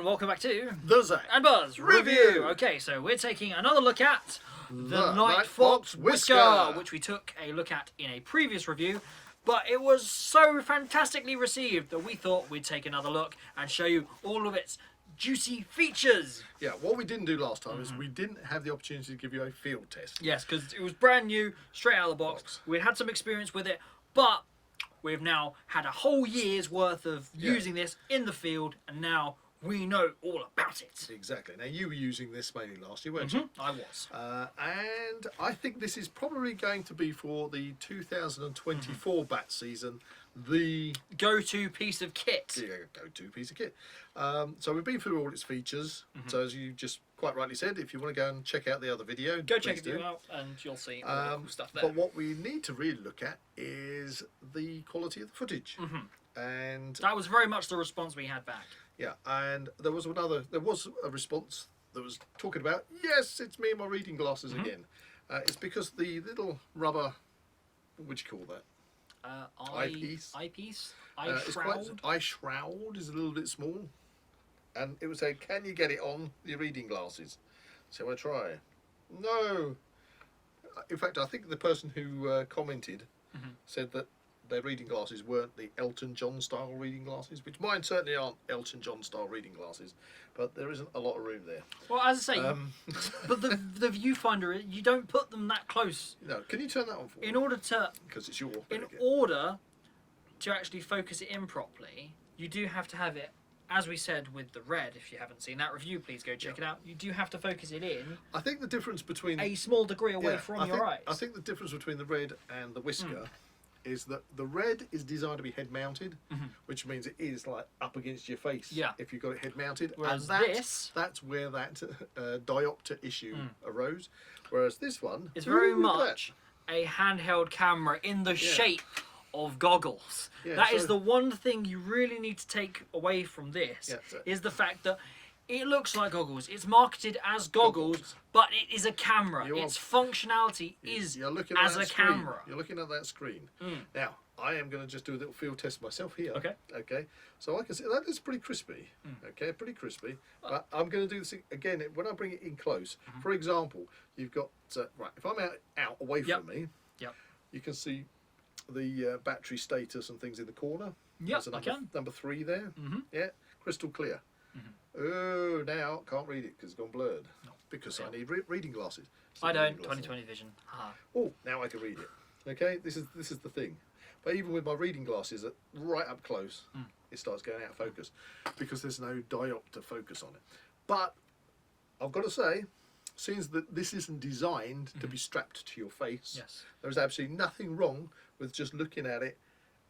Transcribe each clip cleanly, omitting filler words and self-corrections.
welcome back to the Zak and Buzz Review. Okay, so we're taking another look at the Nightfox Whisker, which we took a look at in a previous review, but it was so fantastically received that we thought we'd take another look and show you all of its juicy features. Yeah, what we didn't do last time is we didn't have the opportunity to give you a field test. Yes, because it was brand new, straight out of the box. We'd had some experience with it, but we've now had a whole year's worth of using this in the field, and now we know all about it. Exactly. Now, you were using this mainly last year, weren't you? I was. And I think this is probably going to be for the 2024 bat season, the go-to piece of kit. Go-to piece of kit. So we've been through all its features. So as you just quite rightly said, if you want to go and check out the other video, go check it out and you'll see all the cool stuff there. But what we need to really look at is the quality of the footage. And that was very much the response we had back. Yeah, and there was a response that was talking about, yes, it's me and my reading glasses again. It's because the little rubber, what would you call that? Eyepiece? Eyepiece? Eye shroud is a little bit small. And it was saying, can you get it on your reading glasses? So I try. No. In fact, I think the person who commented said that their reading glasses weren't the Elton John style reading glasses, which mine certainly aren't Elton John style reading glasses, but there isn't a lot of room there. Well, as I say, but the viewfinder, you don't put them that close. No, can you turn that on for me? In order to, because it's your. In order to actually focus it in properly, you do have to have it, as we said with the red. If you haven't seen that review, please go check it out. You do have to focus it in. I think the difference between a small degree away from your eyes. I think the difference between the red and the Whisker is that the red is designed to be head mounted, which means it is like up against your face if you've got it head mounted. Whereas that's where that diopter issue arose. Whereas this one is very much a handheld camera in the shape of goggles. That is the one thing you really need to take away from this, is the fact that it looks like goggles. It's marketed as goggles, but it is a camera. Its functionality is as a camera. You're looking at that screen. Now, I am going to just do a little field test myself here. Okay. So like I said, that is pretty crispy. Okay, pretty crispy. But I'm going to do this again when I bring it in close. For example, you've got right. If I'm out away from me, you can see the battery status and things in the corner. Yep, number 3 there. Yeah, crystal clear. Oh, now can't read it because it's gone blurred. Because I need reading glasses. I don't. 20/20 vision. Oh, now I can read it. Okay, this is the thing. But even with my reading glasses right up close, it starts going out of focus because there's no diopter focus on it. But I've got to say, since that this isn't designed to be strapped to your face, there is absolutely nothing wrong with just looking at it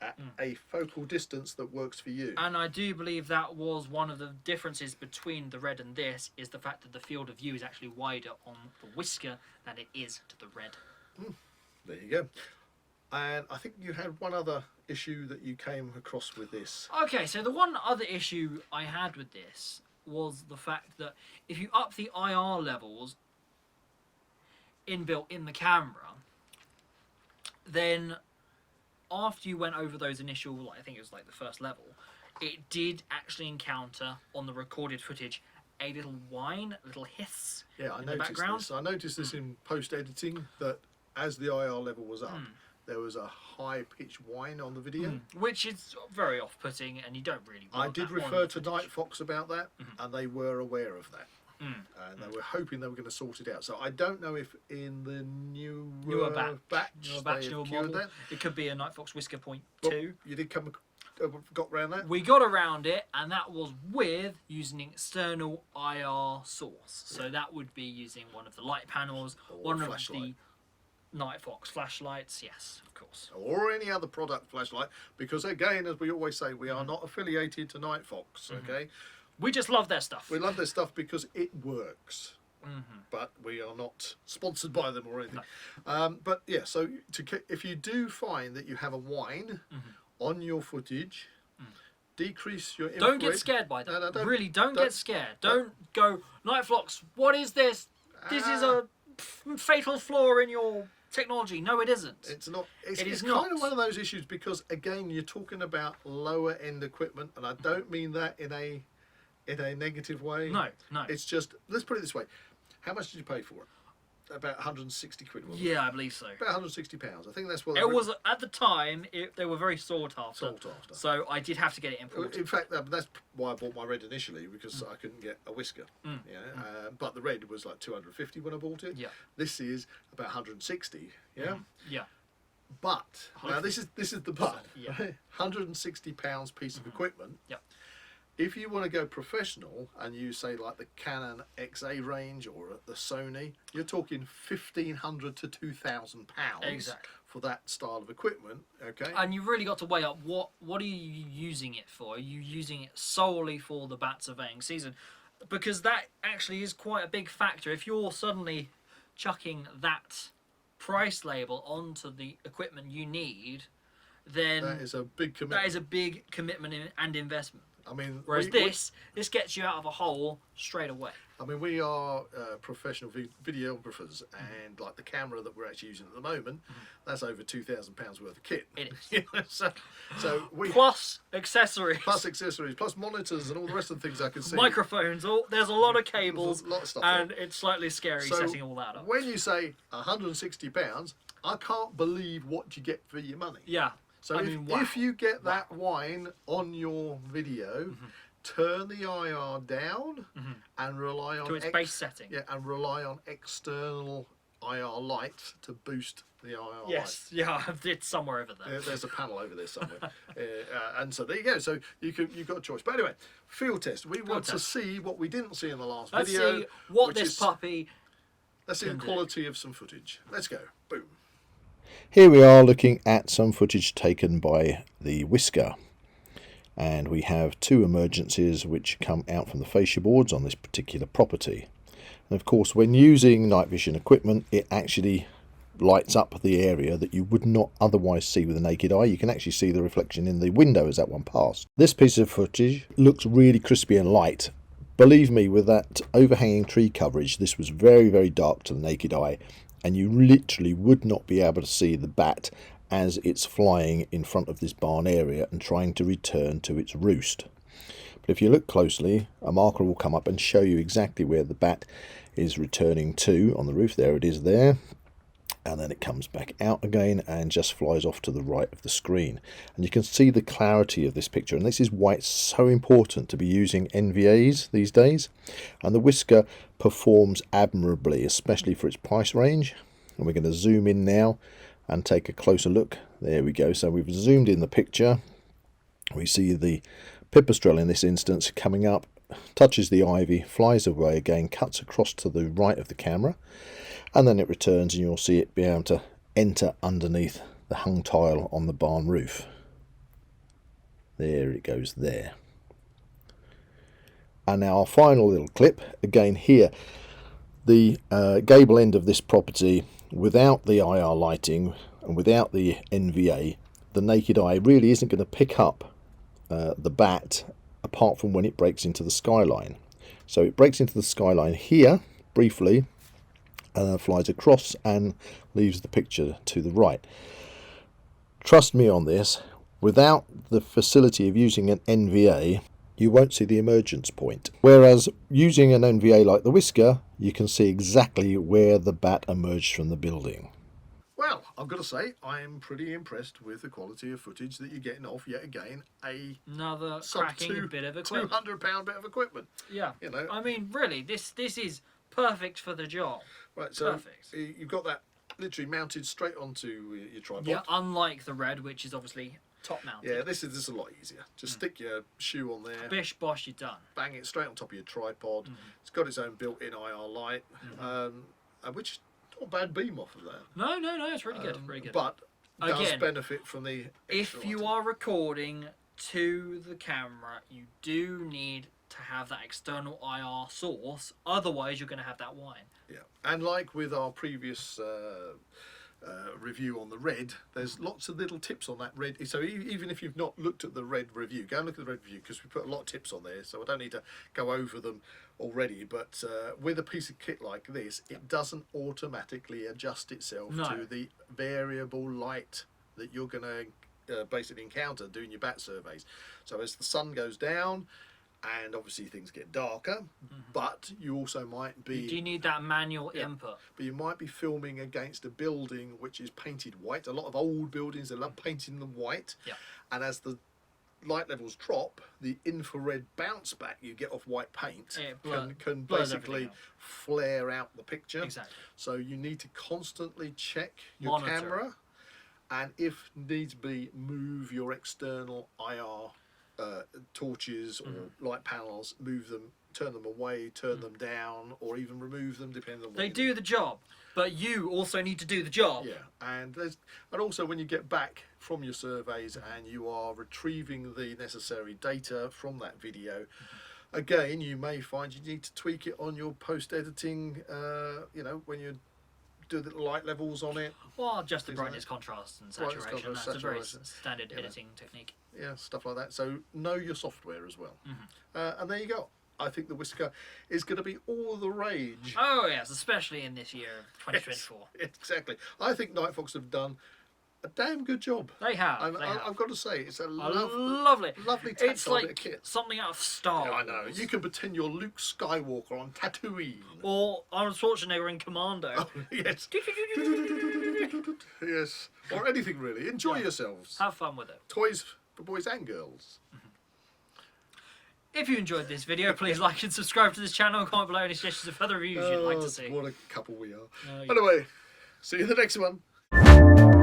at a focal distance that works for you. And I do believe that was one of the differences between the red and this, is the fact that the field of view is actually wider on the Whisker than it is to the red. There you go. And I think you had one other issue that you came across with this. Okay, so the one other issue I had with this was the fact that if you up the IR levels inbuilt in the camera, then after you went over those initial, like, I think it was like the first level, it did actually encounter on the recorded footage a little whine, a little hiss in the background. This. I noticed this in post-editing, that as the IR level was up, there was a high-pitched whine on the video. Which is very off-putting, and you don't really want I did refer to Nightfox about that, and they were aware of that. And they were hoping they were going to sort it out. So I don't know if in the newer batch newer model, that. It could be a Nightfox Whisker .2. You did got around that? We got around it, and that was with using an external IR source. So that would be using one of the light panels, one of the Nightfox flashlights, yes, of course. Or any other product flashlight, because again, as we always say, we are not affiliated to Nightfox, okay? We just love their stuff. We love their stuff because it works. But we are not sponsored by them or anything. No. But yeah, so if you do find that you have a whine on your footage, decrease your infrared. Don't get scared by that. No, really, don't get scared. Don't go, Nightfox, what is this? This is a fatal flaw in your technology. No, it isn't. It's not. It's kind of one of those issues because, again, you're talking about lower end equipment, and I don't mean that in a in a negative way. No, no. It's just, let's put it this way. How much did you pay for it? About 160 quid, wasn't it? Yeah, I believe so. About 160 pounds. I think that's what it was at the time. They were very sought after. Sought after. So I did have to get it imported. In fact, that's why I bought my red initially, because I couldn't get a whisker. But the red was like 250 when I bought it. Yeah. This is about 160. Yeah. Yeah. But now this is the but. Yeah. Right? 160 pounds piece of equipment. Yep. If you want to go professional and use, say, like the Canon XA range or the Sony, you're talking £1,500 to £2,000 Exactly. for that style of equipment. Okay. And you've really got to weigh up what are you using it for? Are you using it solely for the bat surveying season? Because that actually is quite a big factor. If you're suddenly chucking that price label onto the equipment you need, then that is a big commitment. That is a big commitment and investment. I mean, whereas this gets you out of a hole straight away. I mean, we are professional videographers, and like the camera that we're actually using at the moment, that's over £2,000 worth of kit. It is. so we plus accessories, plus monitors, and all the rest of the things I can see. Microphones. There's a lot of cables, a lot of stuff, and it's slightly scary setting all that up. When you say £160, I can't believe what you get for your money. Yeah. So if you get that wine on your video, turn the IR down and rely on to its base setting. Yeah, and rely on external IR light to boost the IR light. Yes, yeah, it's somewhere over there. There's a panel over there somewhere, and so there you go. So you've got a choice. But anyway, field test. We want to see what we didn't see in the last video. Let's see what this puppy. Let's see the quality of some footage. Let's go. Boom. Here we are looking at some footage taken by the Whisker, and we have two emergencies which come out from the fascia boards on this particular property. And of course, when using night vision equipment, it actually lights up the area that you would not otherwise see with the naked eye. You can actually see the reflection in the window as that one passed. This piece of footage looks really crispy and light. Believe me, with that overhanging tree coverage, this was very, very dark to the naked eye, and you literally would not be able to see the bat as it's flying in front of this barn area and trying to return to its roost. But if you look closely, a marker will come up and show you exactly where the bat is returning to on the roof. There it is there. And then it comes back out again and just flies off to the right of the screen. And you can see the clarity of this picture, and this is why it's so important to be using NVAs these days. And the Whisker performs admirably, especially for its price range. And we're going to zoom in now and take a closer look. There we go. So we've zoomed in the picture. We see the pipistrelle in this instance coming up, touches the ivy, flies away again, cuts across to the right of the camera, and then it returns, and you'll see it be able to enter underneath the hung tile on the barn roof. There it goes there. And now our final little clip, again here, the gable end of this property, without the IR lighting and without the NVA, the naked eye really isn't going to pick up the bat apart from when it breaks into the skyline. So it breaks into the skyline here briefly, flies across and leaves the picture to the right. Trust me on this, without the facility of using an NVA, you won't see the emergence point. Whereas using an NVA like the Whisker, you can see exactly where the bat emerged from the building. Well, I've got to say, I'm pretty impressed with the quality of footage that you're getting off, yet again, another cracking bit of equipment. £200 bit of equipment. Yeah. You know, I mean, really, this is perfect for the job. Right, so perfect. You've got that literally mounted straight onto your tripod. Yeah, unlike the Red, which is obviously top mounted. Yeah, this is a lot easier. Just stick your shoe on there. Bish bosh, you're done. Bang it straight on top of your tripod. It's got its own built-in IR light, which is not a bad beam off of that. No, it's really good, really good. But does again, benefit from the extra if you lighting. are recording to the camera, you do need to have that external IR source, otherwise you're going to have that whine. Yeah, and like with our previous review on the Red, there's lots of little tips on that Red. So even if you've not looked at the Red review, go and look at the Red review, because we put a lot of tips on there, so I don't need to go over them already. But with a piece of kit like this, it doesn't automatically adjust itself to the variable light that you're going to basically encounter doing your bat surveys. So as the sun goes down, and obviously things get darker, but you also might be... Do you need that manual input? But you might be filming against a building which is painted white. A lot of old buildings, they love painting them white. Yeah. And as the light levels drop, the infrared bounce back you get off white paint can basically flare out the picture. Exactly. So you need to constantly check your camera, and if needs be, move your external IR torches or light panels, move them, turn them away, turn them down, or even remove them, depending on what they do the job, but you also need to do the job. Yeah, and also when you get back from your surveys and you are retrieving the necessary data from that video, again, you may find you need to tweak it on your post-editing, you know, when you do the light levels on it. Well, just the brightness, contrast and saturation. That's a very standard editing technique. Yeah, stuff like that. So know your software as well. And there you go. I think the Whisker is going to be all the rage. Oh yes, especially in this year, 2024. Yes, exactly. I think Nightfox have done a damn good job. They have. I've got to say, it's a lovely tactile It's like bit of kit. something out of Star Wars. I know. You can pretend you're Luke Skywalker on Tatooine. Or Arnold Schwarzenegger in Commando. Oh, yes. Yes. Or anything really. Enjoy yourselves. Have fun with it. Toys for boys and girls. If you enjoyed this video, please like and subscribe to this channel and comment below any suggestions of further reviews you'd like to see. What a couple we are. Anyway, see you in the next one.